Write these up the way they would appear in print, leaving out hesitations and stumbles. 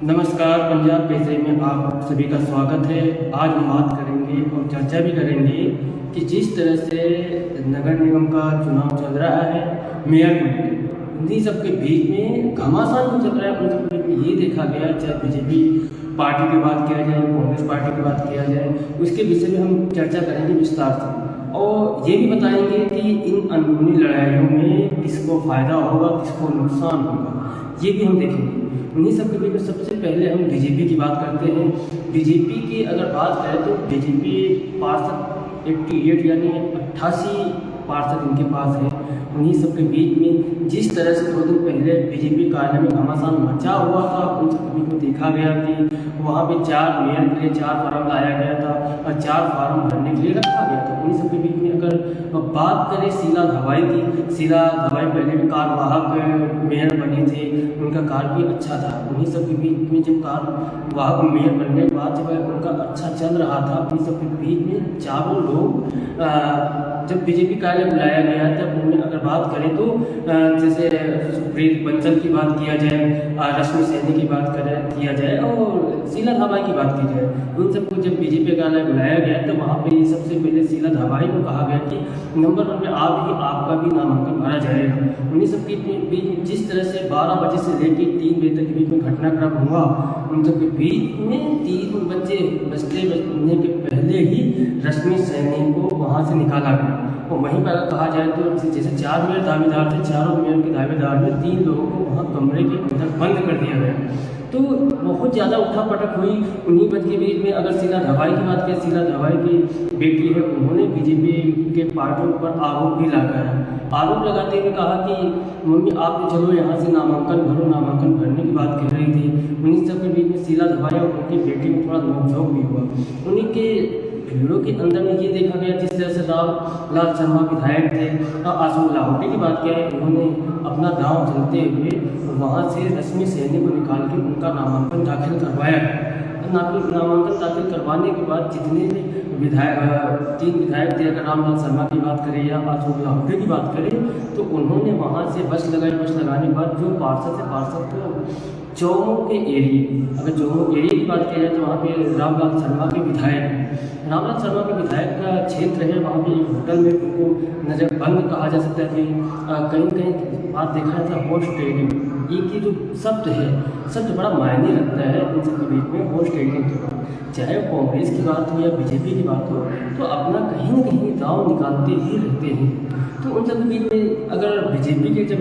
नमस्कार, पंजाब पेशे में आप सभी का स्वागत है। आज हम बात करेंगे और चर्चा भी करेंगे कि जिस तरह से नगर निगम का चुनाव चल रहा है, मेयर को लेकर इन्हीं सब के बीच में घमासान जो चल रहा है, उन सब के बीच में ये देखा गया, चाहे बीजेपी पार्टी की बात किया जाए, कांग्रेस पार्टी की बात किया जाए, उसके विषय में हम चर्चा करेंगे विस्तार से और ये भी बताएंगे कि इन अंदरूनी लड़ाइयों में किसको फ़ायदा होगा, किसको नुकसान होगा, ये भी हम देखेंगे। उन्हीं सब के बीच में सबसे पहले हम बीजेपी की बात करते हैं। बीजेपी की अगर बात करें तो बीजेपी पार्षद 88 यानी 88 पार्षद इनके पास है। उन्हीं सब के बीच में जिस तरह से 2 दिन पहले बीजेपी कार्यालय में घमासान मचा हुआ था, उन सब के बीच में देखा गया कि वहाँ पे 4 मेयर के लिए 4 फार्म लाया गया था और 4 फार्म भरने के लिए रखा गया था। उन्हीं सब के बीच में अगर बात करें शीला धवाई की, शीला धवाई पहले भी कार्यवाहक मेयर बनी थी, उनका कार्य भी अच्छा था। उन्हीं सब के बीच में जब कार्यवाहक मेयर बनने के बाद जब उनका अच्छा चल रहा था, उन्हीं सब के बीच में चारों लोग जब बीजेपी कार्यालय बुलाया गया तब उनमें अगर बात करें तो जैसे सुप्रीत बंसल की बात किया जाए, रश्मि सैनी की बात किया जाए और शीला धवाई की बात की जाए, उन सबको जब बीजेपी कार्यालय बुलाया गया तो वहाँ पे सबसे पहले शीला धवाई को कहा गया कि नंबर 1 पे आपका भी नामांकन भरा जाएगा। उन्हीं सब के बीच जिस तरह से 12 बजे से लेकर 3 बजे तक के बीच में घटनाक्रम हुआ, उन सब के बीच में 3 बजे बजने के पहले ही रश्मि सैनी को वहाँ से निकाला गया। और वहीं पर अगर कहा जाए तो जैसे 4 मेयर दावेदार थे, चारों मेयर के दावेदार में 3 लोगों को वहाँ कमरे के अंदर बंद कर दिया गया। तो बहुत ज़्यादा उठापटक हुई। उन्हीं बज के बीच में अगर शीला धवाई की बात करें, शीला धवाई की बेटी है, उन्होंने बीजेपी के पार्टियों पर आरोप भी लगाया। आरोप लगाते हुए कहा कि मम्मी आप तो चलो यहाँ से नामांकन भरो, नामांकन भरने की बात कह रही थी। उन्हीं सब के बीच में शीला धवाई और उनकी बेटी में थोड़ा नोकझोंक भी हुआ। उन्हीं के भीड़ों के अंदर में ये देखा गया जिस तरह से रामलाल शर्मा विधायक थे, आशुक लाहौटी की बात किया, उन्होंने अपना दांव चलते हुए वहाँ से रश्मि सैनी को निकाल के उनका नामांकन दाखिल करवाया। नामांकन दाखिल करवाने के बाद जितने भी 3 विधायक थे, अगर रामलाल शर्मा की बात करें या आशुक लाहौटी की बात करें, तो उन्होंने वहाँ से बस लगाई। बस लगाने के बाद जो पार्षद को चौमू के एरिए, अगर चौमू एरिए की बात की जाए तो वहाँ पे रामलाल शर्मा के विधायक हैं। रामलाल शर्मा के विधायक का क्षेत्र है, वहाँ पे एक होटल में उनको नजर बंद कहा जा सकता है कि कहीं कहीं बात देखा जाता है होस्ट टेडिंग। एक ये जो शब्द है, शब्द बड़ा मायने रखता है इन सब के बीच में। होस्ट टेडिंग के बाद चाहे कांग्रेस की बात हो या बीजेपी की बात हो, तो अपना कहीं न कहीं दांव निकालते ही रहते हैं। तो उन सब के बीच में अगर बीजेपी के जब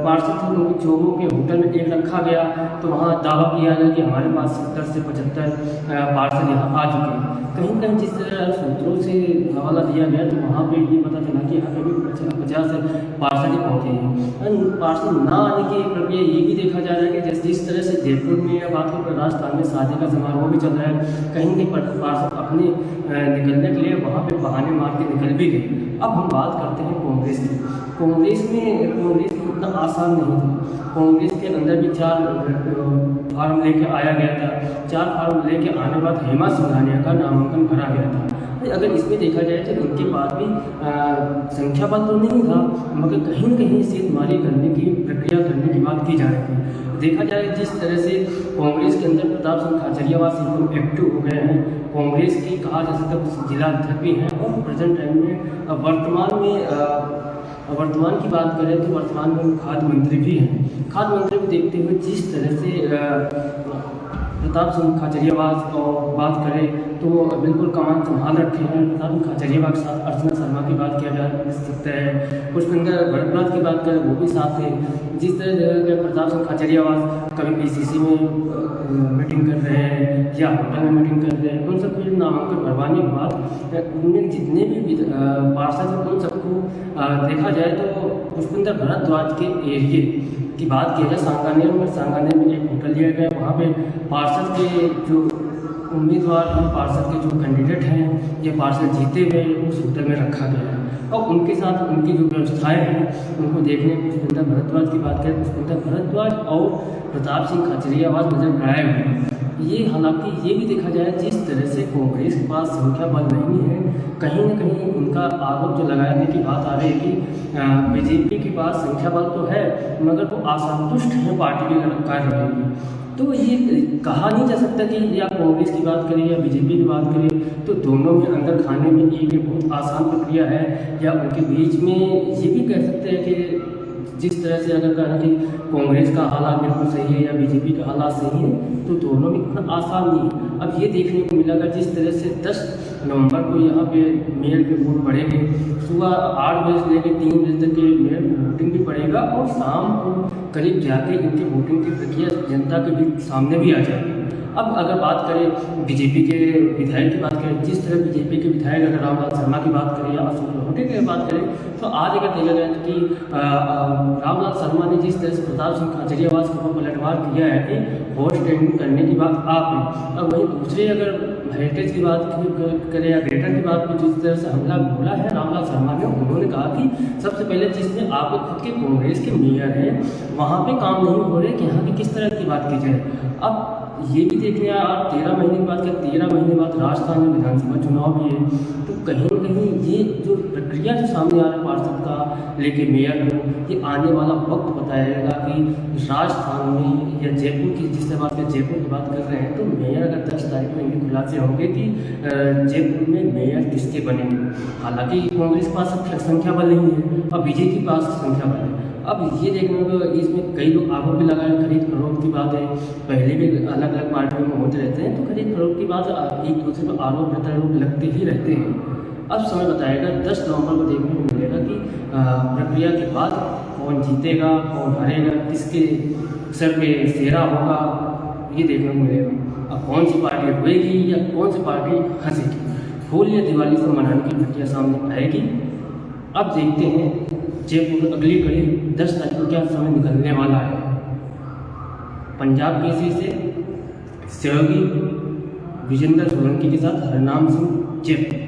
पार्षद थे, उनको चौमू के होटल में एक रखा गया, तो वहाँ दावा किया गया कि हमारे पास 70 से 75 पार्षद यहाँ आ चुके हैं। कहीं कहीं जिस तरह सूत्रों से हवाला दिया गया तो वहाँ पे ये पता चला कि यहाँ कभी 50 पार्षद ही पहुँचे हैं। पार्षद ना आने की प्रक्रिया ये भी देखा जा रहा है कि जिस तरह से जयपुर में या बात करें राजस्थान में शादी का समारोह भी चल रहा है, कहीं कहीं पार्षद अपने निकलने के लिए वहाँ पे बहाने मार के निकल भी गए। अब हम बात करते हैं कांग्रेस की। कांग्रेस उतना आसान नहीं था। कांग्रेस के अंदर भी 4 फार्म लेके आया गया था। 4 फार्म लेके आने के बाद हेमा सिंघानिया का नामांकन भरा गया था। अगर इसमें देखा जाए तो उनके पास भी संख्या बल तो नहीं था, मगर कहीं न कहीं सीटमारी करने की प्रक्रिया करने की बात की जा रही थी। देखा जाए जिस तरह से कांग्रेस के अंदर प्रताप सिंह खाचरियावास एकदम एक्टिव हो गए हैं। कांग्रेस की कहा जा सकता है जिला अध्यक्ष भी हैं और प्रेजेंट टाइम में वर्तमान की बात करें तो वर्तमान में खाद्य मंत्री भी हैं। खाद्य मंत्री को देखते हुए जिस तरह से प्रताप सिंह खाचरियावास और बात करें तो बिल्कुल कमान संभाल रखे हैं। प्रताप सिंह खाचरियावास के साथ अर्चना शर्मा की बात किया जा सकता है, पुष्पेंद्र भरद्वाज की बात करें वो भी साथ है। जिस तरह प्रताप सिंह खाचरियावास कभी पीसीसी में मीटिंग कर रहे हैं या होटल में मीटिंग कर रहे हैं, उन सबको नामांकन भरवाने के बाद उनमें जितने भी पार्षद हैं उन सबको देखा जाए तो पुष्पेंद्र भरद्वाज के एरिए की बात की जाए, सांगानेर में एक होटल लिया गया। वहाँ पे पार्षद के जो उम्मीदवार हैं, पार्षद के जो कैंडिडेट हैं, ये पार्षद जीते हुए उस होटल में रखा गया है और उनके साथ उनकी जो व्यवस्थाएं हैं उनको देखने पुष्पेंद्र भरद्वाज की बात करें, पुष्पेंद्र भरद्वाज और प्रताप सिंह खाचरियावास नजर आए हुए हैं। ये हालांकि ये भी देखा जाए जिस तरह से कांग्रेस के पास संख्या बल नहीं है, कहीं ना कहीं इनका आरोप जो लगाने की बात आ रही है कि बीजेपी के पास संख्या बल तो है मगर वो असंतुष्ट है पार्टी के कार्रवाई। तो ये कहा नहीं जा सकता कि या कांग्रेस की बात करें या बीजेपी की बात करें तो दोनों में अंदर खाने में एक बहुत आसान प्रक्रिया है, या उनके बीच में ये भी कह सकते हैं कि जिस तरह से अगर कहें कि कांग्रेस का हालात बिल्कुल सही है या बीजेपी का हालात सही है तो दोनों में इतना आसान नहीं है। अब ये देखने को मिलेगा जिस तरह से 10 नवंबर को यहाँ पे मेयर के वोट पड़ेंगे, सुबह 8 बजे से लेकर 3 बजे तक के मेयर वोटिंग भी पड़ेगा और शाम को करीब जाके इनकी वोटिंग की प्रक्रिया जनता के बीच सामने भी आ जाएगी। अब अगर बात करें बीजेपी के विधायक की बात करें, जिस तरह बीजेपी के विधायक अगर रामलाल शर्मा की बात करें या अशोक लाहोटी की बात करें, तो आज अगर देखा जाए कि रामलाल शर्मा ने जिस तरह से प्रताप सिंह खाचरियावास के ऊपर पलटवार किया है कि वोट स्टैंडिंग करने की बात आपने, अब वहीं दूसरे अगर हेरिटेज की बात करें या ग्रेटर की बात की, जिस तरह से हमला बोला है रामलाल शर्मा ने, उन्होंने कहा कि सबसे पहले जिसमें आप खुद के कांग्रेस के मेयर हैं वहाँ पे काम नहीं हो रहे कि यहाँ की किस तरह की बात की जाए। अब ये भी देखने आप 13 महीने के बाद, क्या 13 महीने बाद राजस्थान में विधानसभा चुनाव भी है, तो कहीं न कहीं ये जो प्रक्रिया जो सामने आ रहा है पार्षद का लेके मेयर को, ये आने वाला वक्त बताएगा कि राजस्थान में या जयपुर की, जिस बात कर जयपुर की बात कर रहे हैं, तो मेयर अगर 10 तारीख में इनके खुलासे होंगे कि जयपुर में मेयर किसके बनेंगे। हालांकि कांग्रेस के पास संख्या बल नहीं है और बीजेपी के पास संख्या बल है। अब ये देखने को इसमें कई लोग आरोप भी लगाए, खरीद फरोख्त की बात है, पहले भी अलग अलग पार्टियों में होते रहते हैं, तो खरीद फरोख्त की बात एक दूसरे पर आरोप प्रत्यारोप लगते ही रहते हैं। अब समय बताएगा, 10 नवंबर को देखने को मिलेगा कि प्रक्रिया के बाद कौन जीतेगा कौन हारेगा, किसके सर पे सेहरा होगा, ये देखने को मिलेगा। अब कौन सी पार्टी रोएगी या कौन सी पार्टी हंसेगी, होली या दिवाली से मनाने की प्रक्रिया सामने आएगी। अब देखते हैं जयपुर अगली कड़ी 10 तारीख को क्या समय निकलने वाला है। पंजाब केसरी से सहयोगी विजेंद्र सोलंकी के साथ हरनाम सिंह जयपुर।